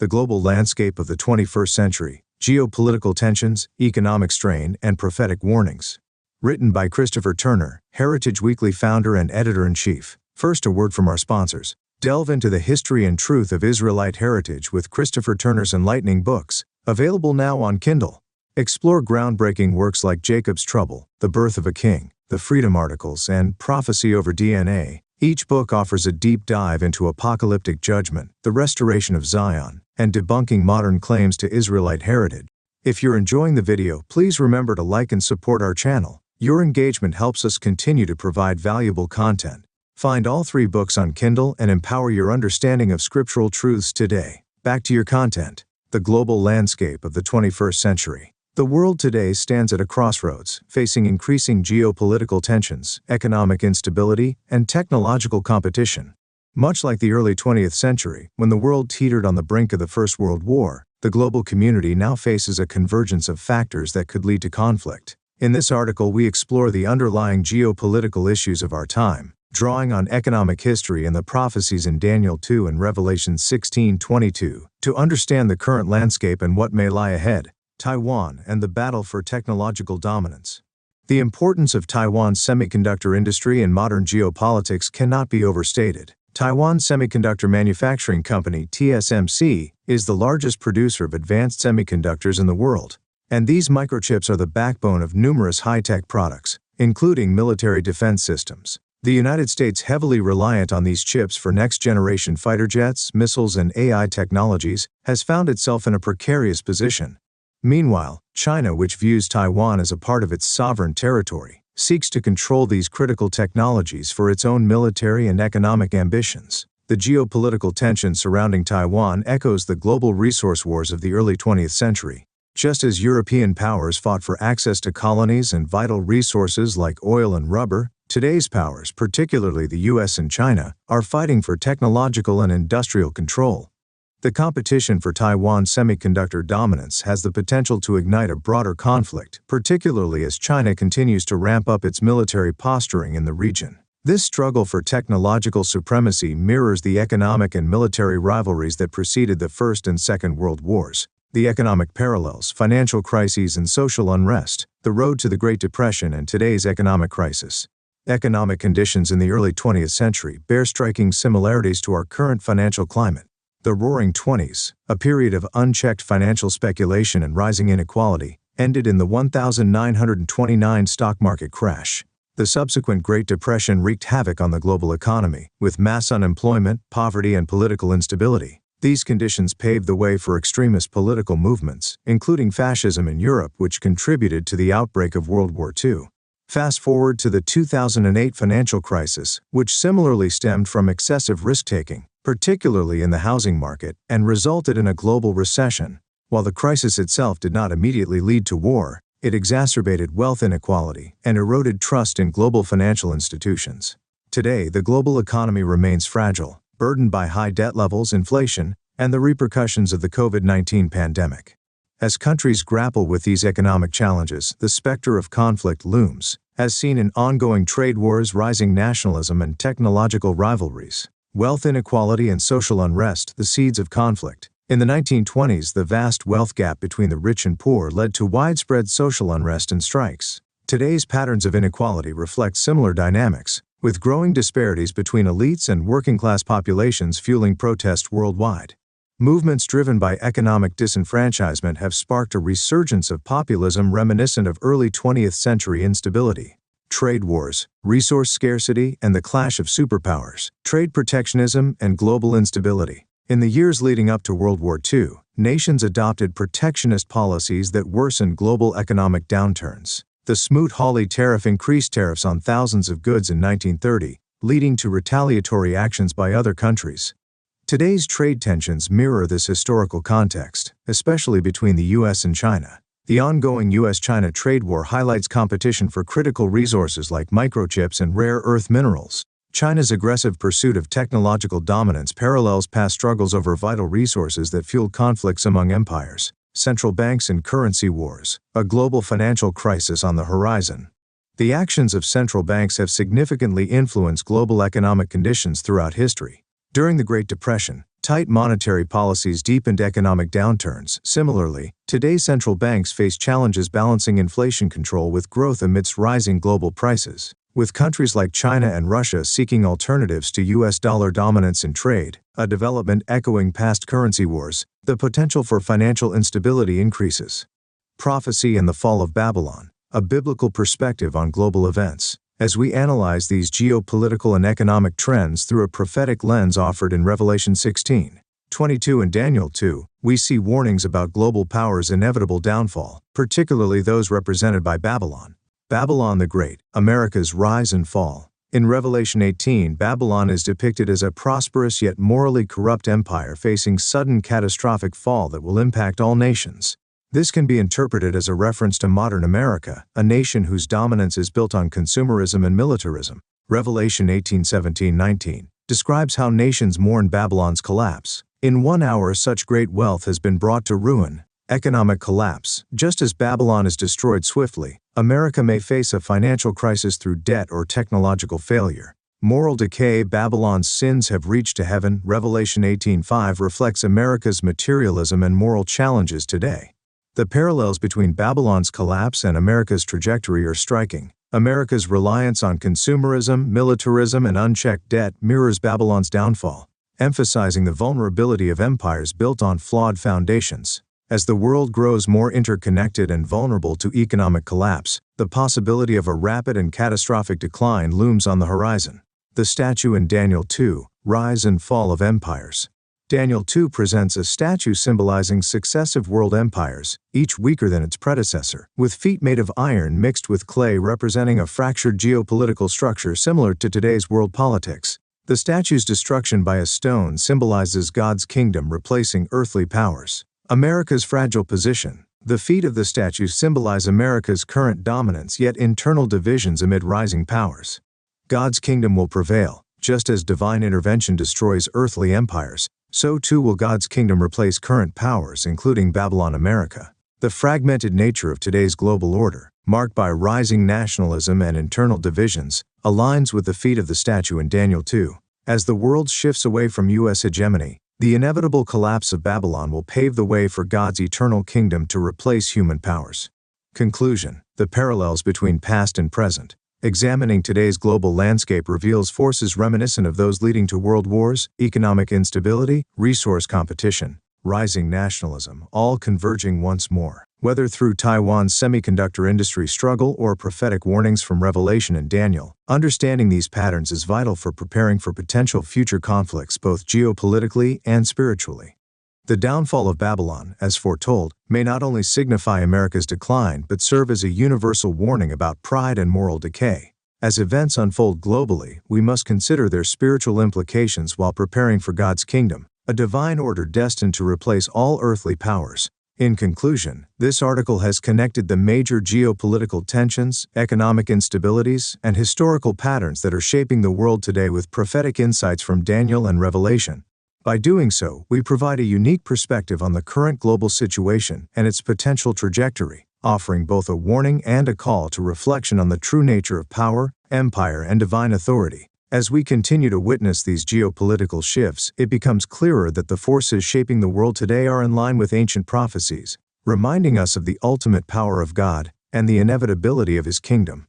The Global Landscape of the 21st Century, Geopolitical Tensions, Economic Strain, and Prophetic Warnings. Written by Christopher Turner, Heritage Weekly founder and editor-in-chief. First, a word from our sponsors. Delve into the history and truth of Israelite heritage with Christopher Turner's enlightening books, available now on Kindle. Explore groundbreaking works like Jacob's Trouble, The Birth of a King, The Freedom Articles, and Prophecy over DNA. Each book offers a deep dive into apocalyptic judgment, the restoration of Zion, and debunking modern claims to Israelite heritage. If you're enjoying the video, please remember to like and support our channel. Your engagement helps us continue to provide valuable content. Find all 3 books on Kindle and empower your understanding of scriptural truths today. Back to your content. The Global Landscape of the 21st Century. The world today stands at a crossroads, facing increasing geopolitical tensions, economic instability, and technological competition. Much like the early 20th century, when the world teetered on the brink of the First World War, the global community now faces a convergence of factors that could lead to conflict. In this article, we explore the underlying geopolitical issues of our time, drawing on economic history and the prophecies in Daniel 2 and Revelation 16:22, to understand the current landscape and what may lie ahead. Taiwan and the battle for technological dominance. The importance of Taiwan's semiconductor industry in modern geopolitics cannot be overstated. Taiwan Semiconductor Manufacturing Company (TSMC) is the largest producer of advanced semiconductors in the world, and these microchips are the backbone of numerous high-tech products, including military defense systems. The United States, heavily reliant on these chips for next-generation fighter jets, missiles, and AI technologies, has found itself in a precarious position. Meanwhile, China, which views Taiwan as a part of its sovereign territory, seeks to control these critical technologies for its own military and economic ambitions. The geopolitical tension surrounding Taiwan echoes the global resource wars of the early 20th century. Just as European powers fought for access to colonies and vital resources like oil and rubber, today's powers, particularly the US and China, are fighting for technological and industrial control. The competition for Taiwan's semiconductor dominance has the potential to ignite a broader conflict, particularly as China continues to ramp up its military posturing in the region. This struggle for technological supremacy mirrors the economic and military rivalries that preceded the First and Second World Wars. The economic parallels, financial crises, and social unrest, the road to the Great Depression and today's economic crisis. Economic conditions in the early 20th century bear striking similarities to our current financial climate. The Roaring Twenties, a period of unchecked financial speculation and rising inequality, ended in the 1929 stock market crash. The subsequent Great Depression wreaked havoc on the global economy, with mass unemployment, poverty, and political instability. These conditions paved the way for extremist political movements, including fascism in Europe, which contributed to the outbreak of World War II. Fast forward to the 2008 financial crisis, which similarly stemmed from excessive risk-taking, particularly in the housing market, and resulted in a global recession. While the crisis itself did not immediately lead to war, it exacerbated wealth inequality and eroded trust in global financial institutions. Today, the global economy remains fragile, burdened by high debt levels, inflation, and the repercussions of the COVID-19 pandemic. As countries grapple with these economic challenges, the specter of conflict looms, as seen in ongoing trade wars, rising nationalism, and technological rivalries. Wealth inequality and social unrest, the seeds of conflict. In the 1920s, the vast wealth gap between the rich and poor led to widespread social unrest and strikes. Today's patterns of inequality reflect similar dynamics, with growing disparities between elites and working-class populations fueling protests worldwide. Movements driven by economic disenfranchisement have sparked a resurgence of populism reminiscent of early 20th century instability. Trade wars, resource scarcity, and the clash of superpowers, trade protectionism, and global instability. In the years leading up to World War II, nations adopted protectionist policies that worsened global economic downturns. The Smoot-Hawley tariff increased tariffs on thousands of goods in 1930, leading to retaliatory actions by other countries. Today's trade tensions mirror this historical context, especially between the US and China. The ongoing US-China trade war highlights competition for critical resources like microchips and rare earth minerals. China's aggressive pursuit of technological dominance parallels past struggles over vital resources that fueled conflicts among empires. Central banks and currency wars, a global financial crisis on the horizon. The actions of central banks have significantly influenced global economic conditions throughout history. During the Great Depression, Tight monetary policies deepened economic downturns. Similarly, today's central banks face challenges balancing inflation control with growth amidst rising global prices. With countries like China and Russia seeking alternatives to U.S. dollar dominance in trade, a development echoing past currency wars, the potential for financial instability increases. Prophecy and the Fall of Babylon, a biblical perspective on global events. As we analyze these geopolitical and economic trends through a prophetic lens offered in Revelation 16:22 and Daniel 2, we see warnings about global powers' inevitable downfall, particularly those represented by Babylon. Babylon the Great, America's rise and fall. In Revelation 18, Babylon is depicted as a prosperous yet morally corrupt empire facing sudden catastrophic fall that will impact all nations. This can be interpreted as a reference to modern America, a nation whose dominance is built on consumerism and militarism. Revelation 18:17-19 describes how nations mourn Babylon's collapse. In 1 hour such great wealth has been brought to ruin. Economic collapse. Just as Babylon is destroyed swiftly, America may face a financial crisis through debt or technological failure. Moral decay. Babylon's sins have reached to heaven. Revelation 18:5 reflects America's materialism and moral challenges today. The parallels between Babylon's collapse and America's trajectory are striking. America's reliance on consumerism, militarism, and unchecked debt mirrors Babylon's downfall, emphasizing the vulnerability of empires built on flawed foundations. As the world grows more interconnected and vulnerable to economic collapse, the possibility of a rapid and catastrophic decline looms on the horizon. The statue in Daniel 2, Rise and Fall of Empires. Daniel 2 presents a statue symbolizing successive world empires, each weaker than its predecessor, with feet made of iron mixed with clay representing a fractured geopolitical structure similar to today's world politics. The statue's destruction by a stone symbolizes God's kingdom replacing earthly powers. America's fragile position. The feet of the statue symbolize America's current dominance yet internal divisions amid rising powers. God's kingdom will prevail. Just as divine intervention destroys earthly empires, so too will God's kingdom replace current powers, including Babylon America. The fragmented nature of today's global order, marked by rising nationalism and internal divisions, aligns with the feet of the statue in Daniel 2. As the world shifts away from U.S. hegemony, the inevitable collapse of Babylon will pave the way for God's eternal kingdom to replace human powers. Conclusion: the parallels between past and present. Examining today's global landscape reveals forces reminiscent of those leading to world wars, economic instability, resource competition, rising nationalism, all converging once more. Whether through Taiwan's semiconductor industry struggle or prophetic warnings from Revelation and Daniel, understanding these patterns is vital for preparing for potential future conflicts both geopolitically and spiritually. The downfall of Babylon, as foretold, may not only signify America's decline but serve as a universal warning about pride and moral decay. As events unfold globally, we must consider their spiritual implications while preparing for God's kingdom, a divine order destined to replace all earthly powers. In conclusion, this article has connected the major geopolitical tensions, economic instabilities, and historical patterns that are shaping the world today with prophetic insights from Daniel and Revelation. By doing so, we provide a unique perspective on the current global situation and its potential trajectory, offering both a warning and a call to reflection on the true nature of power, empire, and divine authority. As we continue to witness these geopolitical shifts, it becomes clearer that the forces shaping the world today are in line with ancient prophecies, reminding us of the ultimate power of God and the inevitability of His kingdom.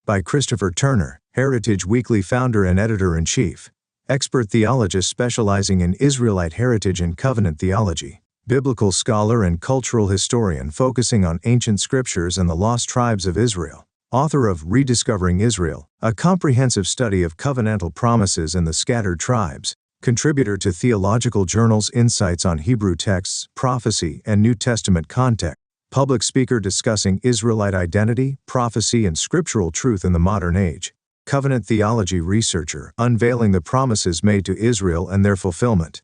By Christopher Turner, Heritage Weekly founder and editor-in-chief. Expert theologist specializing in Israelite heritage and covenant theology. Biblical scholar and cultural historian focusing on ancient scriptures and the lost tribes of Israel. Author of Rediscovering Israel, a comprehensive study of covenantal promises and the scattered tribes. Contributor to theological journals Insights on Hebrew Texts, Prophecy, and New Testament Context. Public speaker discussing Israelite identity, prophecy, and scriptural truth in the modern age. Covenant theology researcher unveiling the promises made to Israel and their fulfillment.